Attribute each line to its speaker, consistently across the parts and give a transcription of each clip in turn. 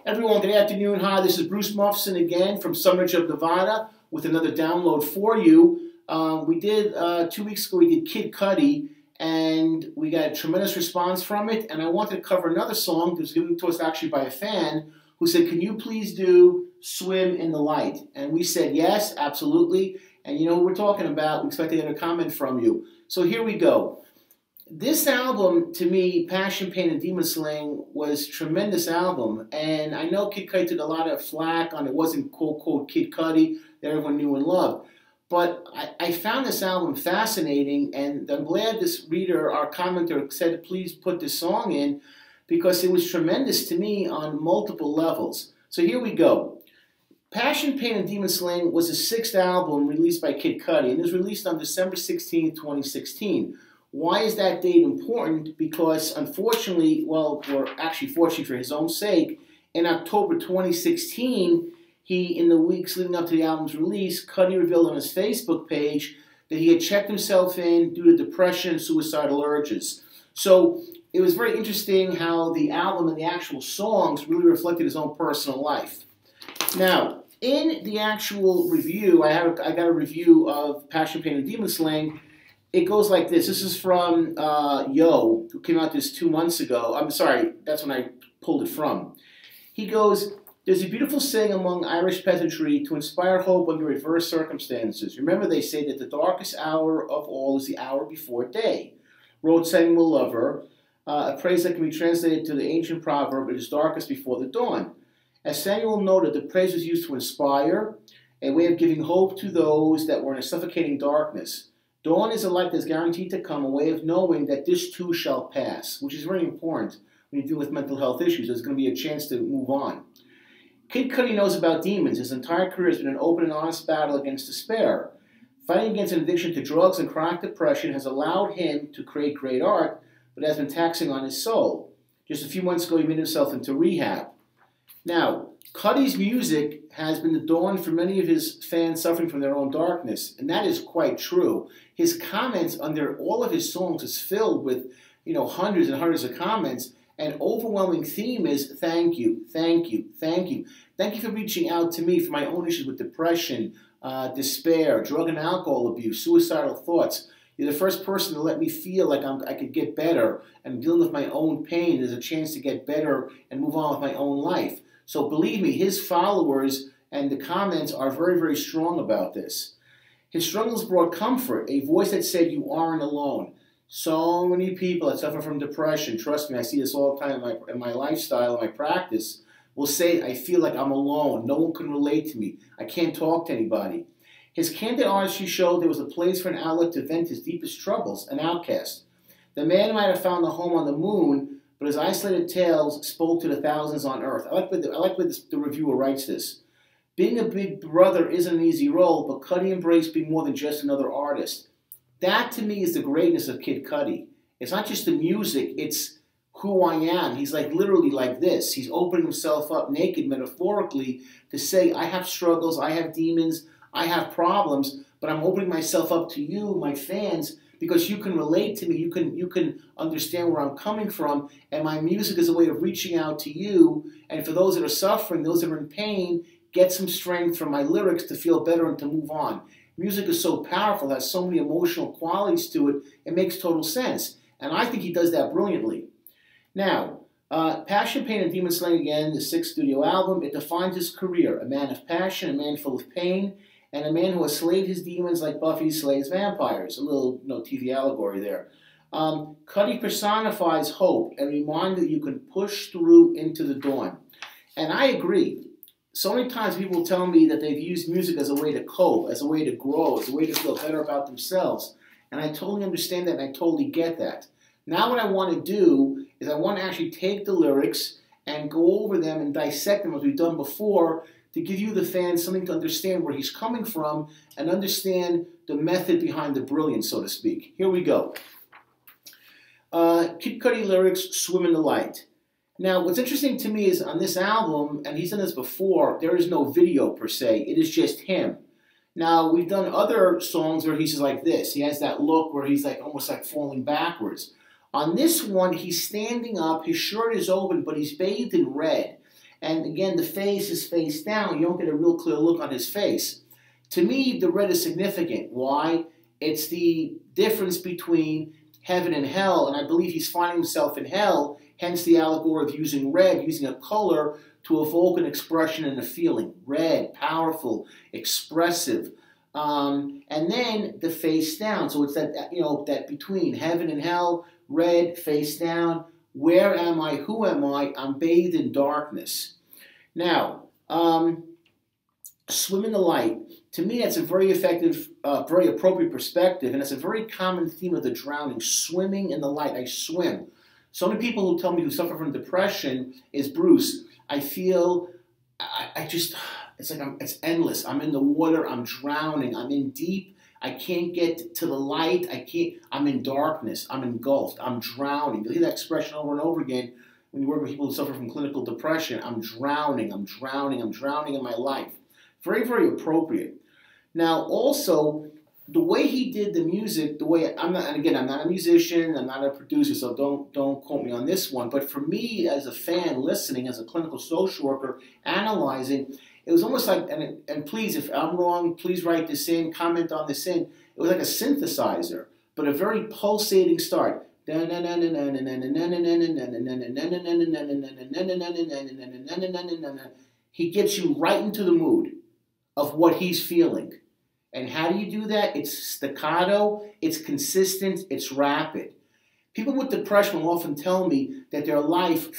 Speaker 1: Everyone, good afternoon. Hi, this is Bruce Mufson again from SUNRIDGE of Nevada with another download for you. We did, 2 weeks ago, we did Kid Cudi, and we got a tremendous response from it. And I wanted to cover another song that was given to us actually by a fan who said, can you please do Swim in the Light? And we said, yes, absolutely. And you know what we're talking about. We expect to get a comment from you. So here we go. This album, to me, Passion, Pain, and Demon Slayin, was a tremendous album. And I know Kid Cudi took a lot of flack on it wasn't quote-unquote Kid Cudi that everyone knew and loved. But I found this album fascinating, and I'm glad this reader, our commenter, said please put this song in because it was tremendous to me on multiple levels. So here we go. Passion, Pain, and Demon Slayin was the 6th album released by Kid Cudi, and it was released on December 16, 2016. Why is that date important? Because unfortunately, well, or actually fortunately for his own sake, in October 2016, in the weeks leading up to the album's release, Cudi revealed on his Facebook page that he had checked himself in due to depression and suicidal urges. So it was very interesting how the album and the actual songs really reflected his own personal life. Now, in the actual review, I got a review of Passion, Pain, and Demon Slayin. It goes like this. This is from Yo, who came out this 2 months ago. I'm sorry, that's when I pulled it from. He goes, there's a beautiful saying among Irish peasantry to inspire hope under adverse circumstances. Remember, they say that the darkest hour of all is the hour before day. Wrote Samuel Lover, a phrase that can be translated to the ancient proverb, it is darkest before the dawn. As Samuel noted, the phrase was used to inspire, a way of giving hope to those that were in a suffocating darkness. Dawn is a light that's guaranteed to come, a way of knowing that this too shall pass, which is very important when you deal with mental health issues. There's going to be a chance to move on. Kid Cudi knows about demons. His entire career has been an open and honest battle against despair. Fighting against an addiction to drugs and chronic depression has allowed him to create great art, but has been taxing on his soul. Just a few months ago, he made himself into rehab. Now, Cudi's music has been the dawn for many of his fans suffering from their own darkness, and that is quite true. His comments under all of his songs is filled with, hundreds and hundreds of comments, and overwhelming theme is thank you, thank you, thank you. Thank you for reaching out to me for my own issues with depression, despair, drug and alcohol abuse, suicidal thoughts. You're the first person to let me feel like I could get better, and dealing with my own pain, there's a chance to get better and move on with my own life. So believe me, his followers and the comments are very, very strong about this. His struggles brought comfort, a voice that said you aren't alone. So many people that suffer from depression, trust me, I see this all the time in my lifestyle, in my practice, will say, I feel like I'm alone. No one can relate to me. I can't talk to anybody. His candid honesty showed there was a place for an outlet to vent his deepest troubles, an outcast. The man might have found a home on the moon, but his isolated tales spoke to the thousands on earth. I like what the reviewer writes this. Being a big brother isn't an easy role, but Cudi embraced being more than just another artist. That, to me, is the greatness of Kid Cudi. It's not just the music, it's who I am. He's like literally like this. He's opening himself up naked, metaphorically, to say, I have struggles, I have demons, I have problems, but I'm opening myself up to you, my fans, because you can relate to me, you can understand where I'm coming from, and my music is a way of reaching out to you, and for those that are suffering, those that are in pain, get some strength from my lyrics to feel better and to move on. Music is so powerful, has so many emotional qualities to it, it makes total sense, and I think he does that brilliantly. Now, Passion, Pain, and Demon Slayin, again, the 6th studio album, it defines his career, a man of passion, a man full of pain, and a man who has slayed his demons like Buffy slays vampires. A little TV allegory there. Cudi personifies hope, a reminder that you can push through into the dawn. And I agree. So many times people tell me that they've used music as a way to cope, as a way to grow, as a way to feel better about themselves. And I totally understand that, and I totally get that. Now what I want to do is I want to actually take the lyrics and go over them and dissect them as we've done before, to give you, the fans, something to understand where he's coming from and understand the method behind the brilliance, so to speak. Here we go. Kid Cudi lyrics, Swim in the Light. Now, what's interesting to me is on this album, and he's done this before, there is no video per se. It is just him. Now, we've done other songs where he's just like this. He has that look where he's like almost like falling backwards. On this one, he's standing up, his shirt is open, but he's bathed in red. And again, the face is face down. You don't get a real clear look on his face. To me, the red is significant. Why? It's the difference between heaven and hell, and I believe he's finding himself in hell, hence the allegory of using red, using a color to evoke an expression and a feeling. Red, powerful, expressive. And then the face down. So it's that, that between heaven and hell, red, face down. Where am I? Who am I? I'm bathed in darkness. Now, swim in the light. To me, that's a very effective, very appropriate perspective, and it's a very common theme of the drowning, swimming in the light. I swim. So many people who tell me who suffer from depression is, Bruce, I feel, it's like it's endless. I'm in the water, I'm drowning, I'm in deep, I can't get to the light, I'm in darkness, I'm engulfed, I'm drowning. You'll hear that expression over and over again when you work with people who suffer from clinical depression. I'm drowning, I'm drowning, I'm drowning in my life. Very, very appropriate. Now, also, the way he did the music, I'm not a musician, I'm not a producer, so don't quote me on this one, but for me, as a fan listening, as a clinical social worker analyzing, it was almost like, and please, if I'm wrong, please write this in, comment on this in, it was like a synthesizer, but a very pulsating start. He gets you right into the mood of what he's feeling. And how do you do that? It's staccato, it's consistent, it's rapid. People with depression will often tell me that their life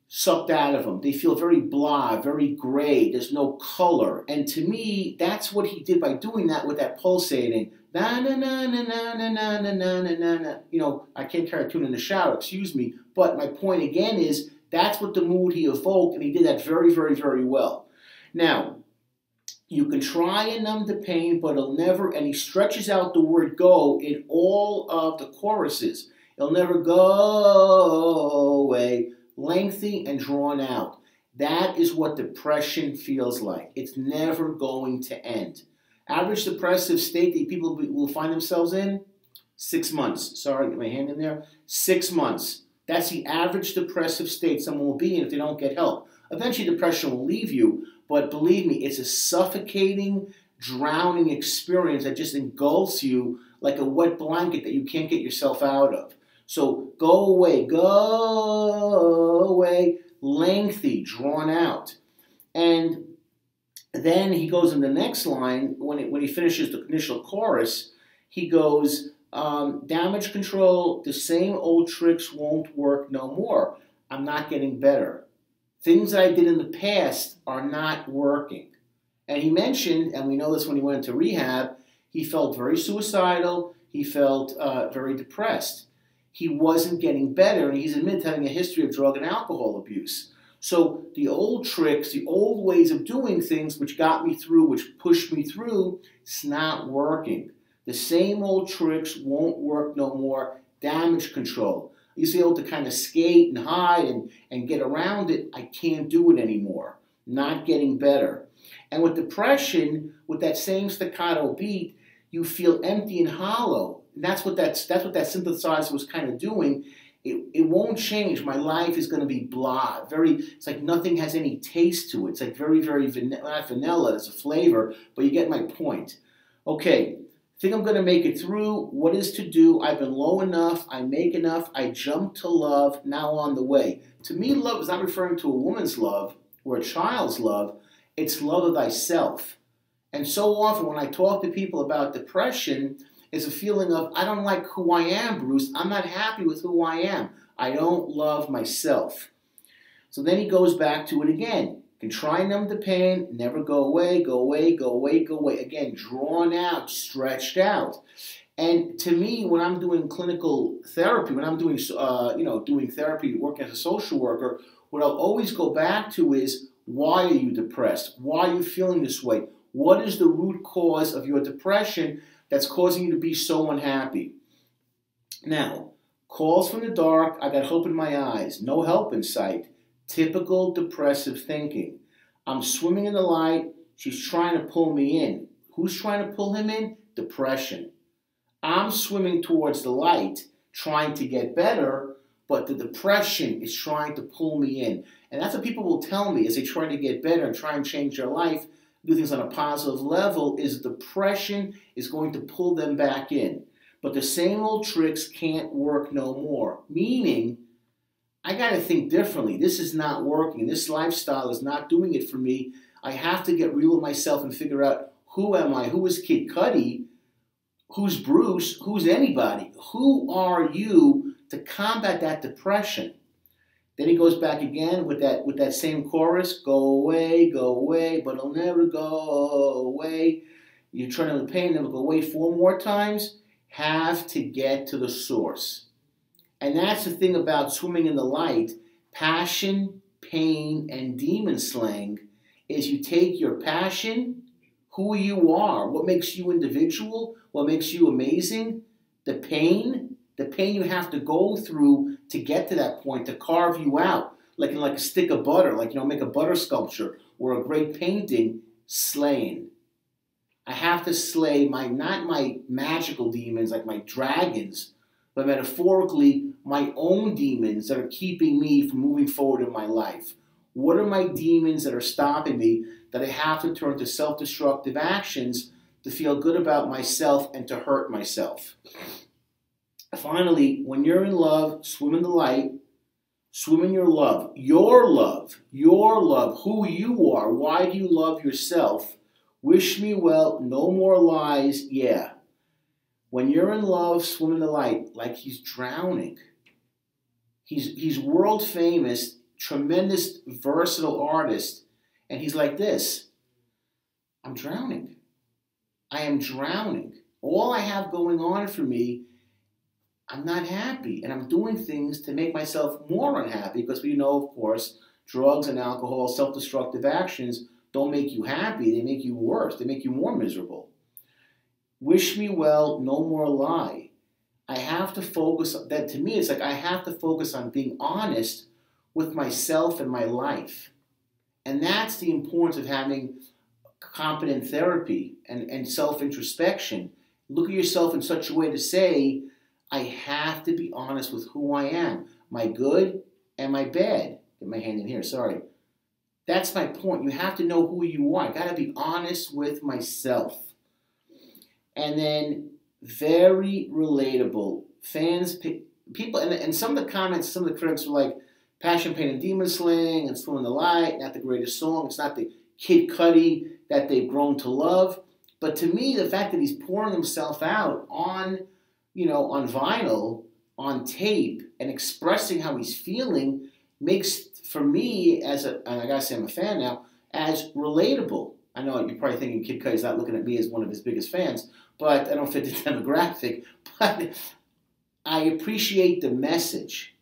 Speaker 1: sucked out of them. They feel very blah, very gray, there's no color. And to me, that's what he did by doing that with that pulsating. Na na na na na na na na na na na. I can't carry a tune in the shower, excuse me. But my point again is, that's what the mood he evoked, and he did that very, very, very well. Now, you can try and numb the pain, but it'll never, and he stretches out the word go in all of the choruses. It'll never go away, lengthy and drawn out. That is what depression feels like. It's never going to end. Average depressive state that people will find themselves in, 6 months. Sorry, get my hand in there. 6 months. That's the average depressive state someone will be in if they don't get help. Eventually, depression will leave you, but believe me, it's a suffocating, drowning experience that just engulfs you like a wet blanket that you can't get yourself out of. So go away, lengthy, drawn out. And then he goes in the next line, when he finishes the initial chorus, he goes, damage control, the same old tricks won't work no more. I'm not getting better. Things that I did in the past are not working. And he mentioned, and we know this when he went into rehab, he felt very suicidal, he felt very depressed. He wasn't getting better, and he's admitted to having a history of drug and alcohol abuse. So the old tricks, the old ways of doing things which got me through, which pushed me through, it's not working. The same old tricks won't work no more. Damage control. I used to be able to kind of skate and hide and get around it. I can't do it anymore. Not getting better. And with depression, with that same staccato beat, you feel empty and hollow. And that's what that synthesizer was kind of doing. It won't change. My life is going to be blah. It's like nothing has any taste to it. It's like very, very not vanilla. It's a flavor, but you get my point. Okay. Think I'm going to make it through. What is to do? I've been low enough. I make enough. I jump to love. Now on the way. To me, love is not referring to a woman's love or a child's love. It's love of thyself. And so often when I talk to people about depression, it's a feeling of, I don't like who I am, Bruce. I'm not happy with who I am. I don't love myself. So then he goes back to it again. Can try and numb the pain, never go away, go away, go away, go away. Again, drawn out, stretched out. And to me, when I'm doing clinical therapy, when I'm doing, doing therapy, working as a social worker, what I'll always go back to is, why are you depressed? Why are you feeling this way? What is the root cause of your depression that's causing you to be so unhappy? Now, calls from the dark, I got hope in my eyes, no help in sight. Typical depressive thinking. I'm swimming in the light. She's trying to pull me in. Who's trying to pull him in? Depression. I'm swimming towards the light, trying to get better, but the depression is trying to pull me in. And that's what people will tell me as they try to get better and try and change their life, do things on a positive level, is depression is going to pull them back in. But the same old tricks can't work no more. Meaning, I got to think differently. This is not working. This lifestyle is not doing it for me. I have to get real with myself and figure out, who am I? Who is Kid Cudi? Who's Bruce? Who's anybody? Who are you to combat that depression? Then he goes back again with that same chorus, go away, but I'll never go away. You're trying to pain, never go away 4 more times. Have to get to the source. And that's the thing about swimming in the light. Passion, pain, and demon slaying is you take your passion, who you are, what makes you individual, what makes you amazing, the pain you have to go through to get to that point, to carve you out, like a stick of butter, make a butter sculpture or a great painting, slaying. I have to slay not my magical demons like my dragons, but metaphorically my own demons that are keeping me from moving forward in my life. What are my demons that are stopping me that I have to turn to self-destructive actions to feel good about myself and to hurt myself? Finally, when you're in love, swim in the light, swim in your love, who you are. Why do you love yourself? Wish me well, no more lies, yeah. When you're in love, swim in the light like he's drowning. He's world famous, tremendous, versatile artist, and he's like this. I'm drowning. I am drowning. All I have going on for me, I'm not happy, and I'm doing things to make myself more unhappy because we know, of course, drugs and alcohol, self-destructive actions don't make you happy. They make you worse. They make you more miserable. Wish me well, no more lie. I have to focus, that to me, it's like I have to focus on being honest with myself and my life. And that's the importance of having competent therapy and self-introspection. Look at yourself in such a way to say, I have to be honest with who I am, my good and my bad. Get my hand in here, sorry. That's my point. You have to know who you are. I got to be honest with myself. And then very relatable. Fans, people, and some of the comments, some of the critics were like, Passion, Pain, and Demon Slayin, and Swim in the Light, not the greatest song. It's not the Kid Cudi that they've grown to love. But to me, the fact that he's pouring himself out on vinyl, on tape, and expressing how he's feeling makes, for me, and I gotta say I'm a fan now, as relatable. I know you're probably thinking Kid Cudi's not looking at me as one of his biggest fans, but I don't fit the demographic. But I appreciate the message.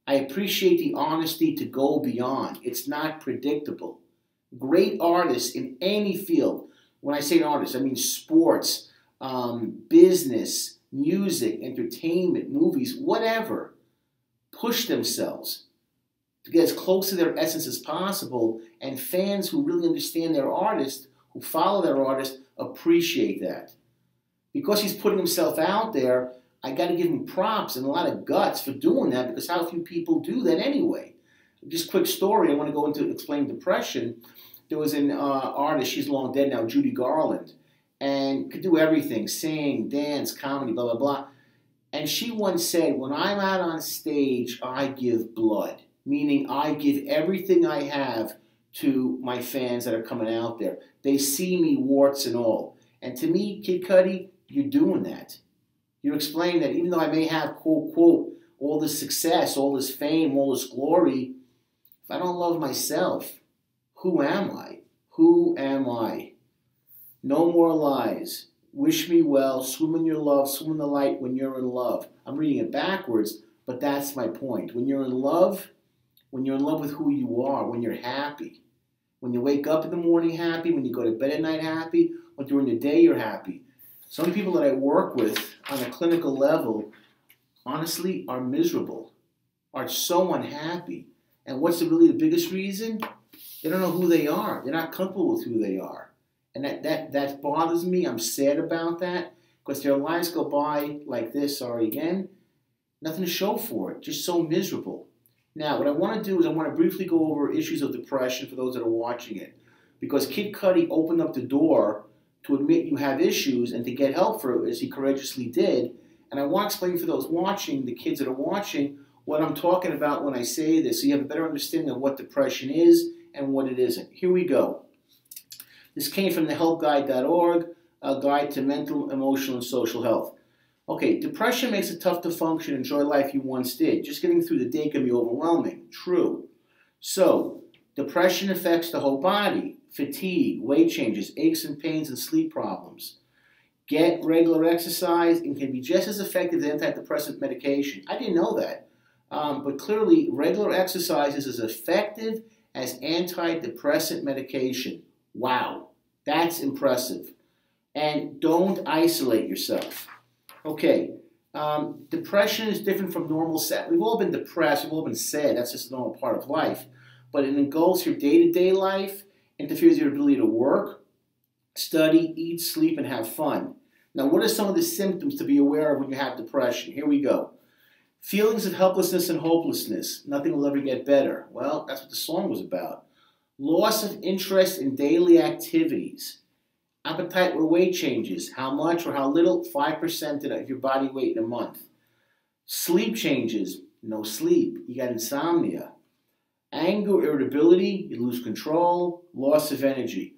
Speaker 1: I appreciate the honesty to go beyond. It's not predictable. Great artists in any field. When I say an artist, I mean sports, business, music, entertainment, movies, whatever. Push themselves to get as close to their essence as possible, and fans who really understand their artist, who follow their artist, appreciate that. Because he's putting himself out there, I got to give him props and a lot of guts for doing that, because how few people do that anyway. Just quick story, I want to go into explain depression. There was an artist, she's long dead now, Judy Garland, and could do everything, sing, dance, comedy, blah, blah, blah. And she once said, when I'm out on stage, I give blood, meaning I give everything I have to my fans that are coming out there. They see me warts and all. And to me, Kid Cudi, you're doing that. You're explaining that even though I may have, quote, quote, all this success, all this fame, all this glory, if I don't love myself, who am I? Who am I? No more lies. Wish me well. Swim in your love. Swim in the light when you're in love. I'm reading it backwards, but that's my point. When you're in love with who you are, when you're happy, when you wake up in the morning happy, when you go to bed at night happy, when during the day you're happy. Some people that I work with on a clinical level, honestly, are miserable, are so unhappy. And what's really the biggest reason? They don't know who they are. They're not comfortable with who they are. And that bothers me. I'm sad about that, because their lives go by like this, sorry again, Nothing to show for it. Just so miserable. Now, what I want to do is I want to briefly go over issues of depression for those that are watching it. Because Kid Cudi opened up the door to admit you have issues and to get help for it, as he courageously did. And I want to explain for those watching, the kids that are watching, what I'm talking about when I say this, so you have a better understanding of what depression is and what it isn't. Here we go. This came from the helpguide.org, a guide to mental, emotional, and social health. Okay, depression makes it tough to function and enjoy life you once did. Just getting through the day can be overwhelming. True. So, depression affects the whole body. Fatigue, weight changes, aches and pains, and sleep problems. Get regular exercise and can be just as effective as antidepressant medication. I didn't know that. But clearly, regular exercise is as effective as antidepressant medication. Wow, that's impressive. And don't isolate yourself. Okay, depression is different from normal sadness. We've all been depressed, we've all been sad, that's just a normal part of life. But it engulfs your day-to-day life, interferes with your ability to work, study, eat, sleep, and have fun. Now, what are some of the symptoms to be aware of when you have depression? Here we go. Feelings of helplessness and hopelessness. Nothing will ever get better. Well, that's what the song was about. Loss of interest in daily activities. Appetite or weight changes. How much or how little? 5% of your body weight in a month. Sleep changes. No sleep. You got insomnia. Anger, irritability. You lose control. Loss of energy.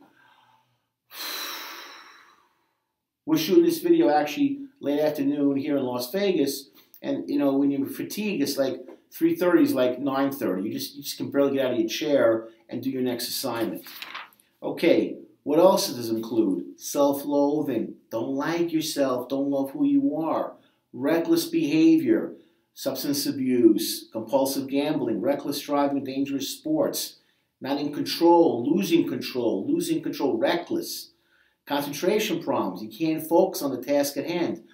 Speaker 1: We're shooting this video actually late afternoon here in Las Vegas. And, you know, when you're fatigued, it's like 3:30 is like 9:30. You just can barely get out of your chair and do your next assignment. Okay. What else does it include? Self-loathing. Don't like yourself. Don't love who you are. Reckless behavior. Substance abuse. Compulsive gambling. Reckless driving. Dangerous sports. Not in control. Losing control. Losing control. Reckless. Concentration problems. You can't focus on the task at hand.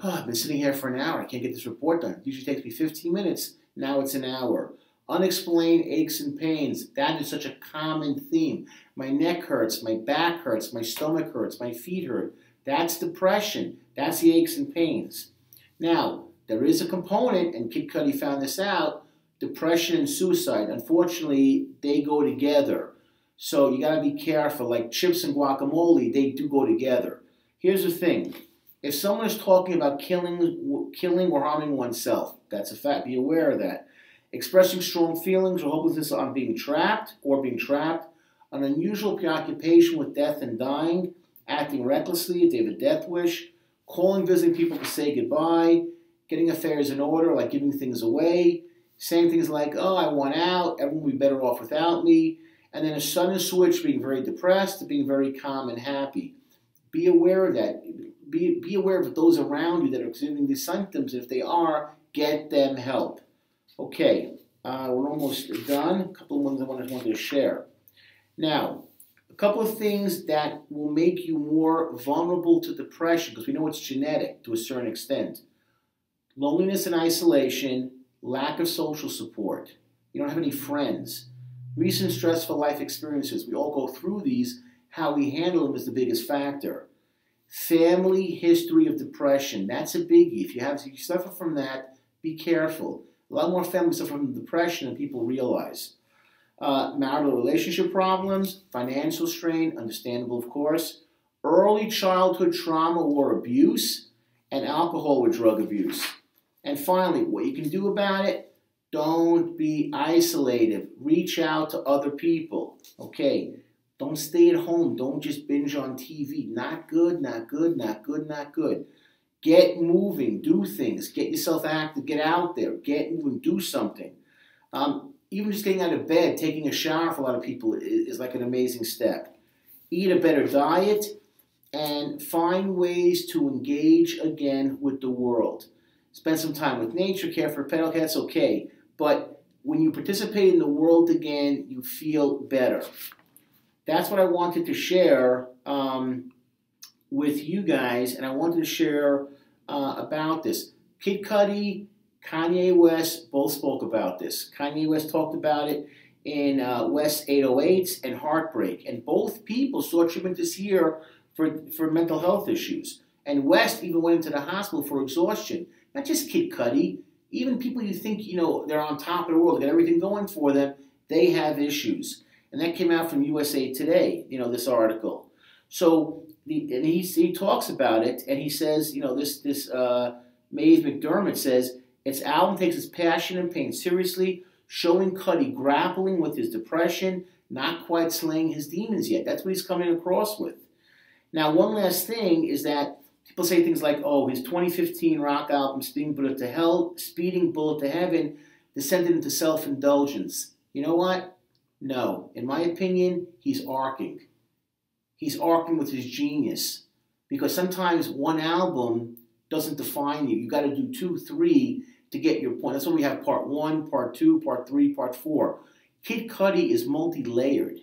Speaker 1: Oh, I've been sitting here for an hour. I can't get this report done. It usually takes me 15 minutes. Now it's an hour. Unexplained aches and pains. That is such a common theme. My neck hurts, my back hurts, my stomach hurts, my feet hurt. That's depression. That's the aches and pains. Now, there is a component, and Kid Cudi found this out, depression and suicide. Unfortunately, they go together. So you got to be careful. Like chips and guacamole, they do go together. Here's the thing. If someone is talking about killing or harming oneself, that's a fact. Be aware of that. Expressing strong feelings or hopelessness on being trapped, an unusual preoccupation with death and dying, acting recklessly if they have a death wish, calling, visiting people to say goodbye, getting affairs in order, like giving things away, saying things like, oh, I want out, everyone will be better off without me, and then a sudden switch, being very depressed to being very calm and happy. Be aware of that. Be aware of those around you that are exhibiting these symptoms. If they are, get them help. Okay, we're almost done. A couple of ones I wanted to share. Now, a couple of things that will make you more vulnerable to depression, because we know it's genetic to a certain extent. Loneliness and isolation, lack of social support. You don't have any friends. Recent stressful life experiences. We all go through these. How we handle them is the biggest factor. Family history of depression. That's a biggie. If you suffer from that, be careful. A lot more families suffer from depression than people realize. Marital relationship problems, financial strain, understandable of course, early childhood trauma or abuse, and alcohol or drug abuse. And finally, what you can do about it, don't be isolated. Reach out to other people. Okay, don't stay at home. Don't just binge on TV. Not good, not good, not good, not good. Get moving, do things, get yourself active, get out there, get moving, do something. Even just getting out of bed, taking a shower for a lot of people is like an amazing step. Eat a better diet and find ways to engage again with the world. Spend some time with nature, care for a pet, okay, that's okay. But when you participate in the world again, you feel better. That's what I wanted to share with you guys, and I wanted to share about this. Kid Cudi, Kanye West both spoke about this. Kanye West talked about it in West 808s and Heartbreak, and both people sought treatment this year for mental health issues. And West even went into the hospital for exhaustion. Not just Kid Cudi, even people you think, they're on top of the world, they got everything going for them, they have issues. And that came out from USA Today, this article. So he talks about it, and he says, this Maze McDermott says, its album takes its passion and pain seriously, showing Cudi grappling with his depression, not quite slaying his demons yet. That's what he's coming across with. Now, one last thing is that people say things like, oh, his 2015 rock album, Speeding Bullet to Heaven, descended into self-indulgence. You know what? No. In my opinion, he's arcing. He's arcing with his genius. Because sometimes one album doesn't define you. You've got to do 2, 3 to get your point. That's why we have part 1, part 2, part 3, part 4. Kid Cudi is multi-layered.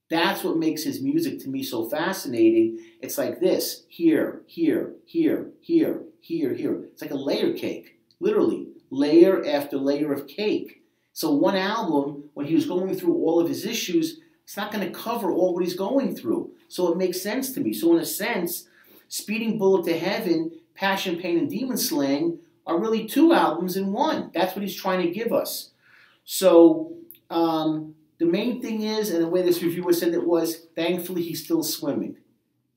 Speaker 1: That's what makes his music to me so fascinating. It's like this, here, here, here, here, here, here. It's like a layer cake, literally, layer after layer of cake. So one album, when he was going through all of his issues, it's not going to cover all what he's going through. So it makes sense to me. So in a sense, Speeding Bullet to Heaven, Passion, Pain, and Demon Slayin are really 2 albums in one. That's what he's trying to give us. So the main thing is, and the way this reviewer said it was, thankfully he's still swimming.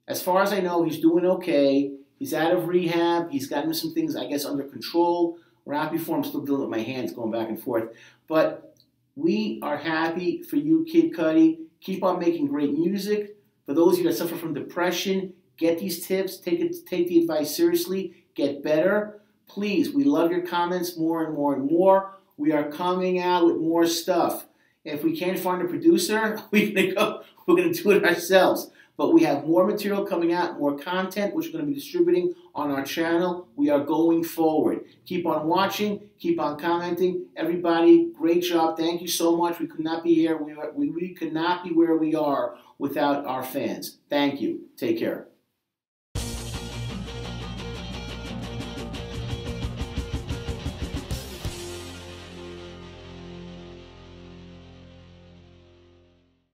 Speaker 1: As far as I know, he's doing okay. He's out of rehab. He's gotten some things, I guess, under control. We're happy for him. I'm still dealing with my hands going back and forth. But we are happy for you, Kid Cudi. Keep on making great music. For those of you that suffer from depression, get these tips. Take the advice seriously. Get better. Please, we love your comments more and more and more. We are coming out with more stuff. If we can't find a producer, we're going to do it ourselves. But we have more material coming out, more content, which we're going to be distributing on our channel. We are going forward. Keep on watching. Keep on commenting. Everybody, great job. Thank you so much. We could not be here. We could not be where we are without our fans. Thank you. Take care.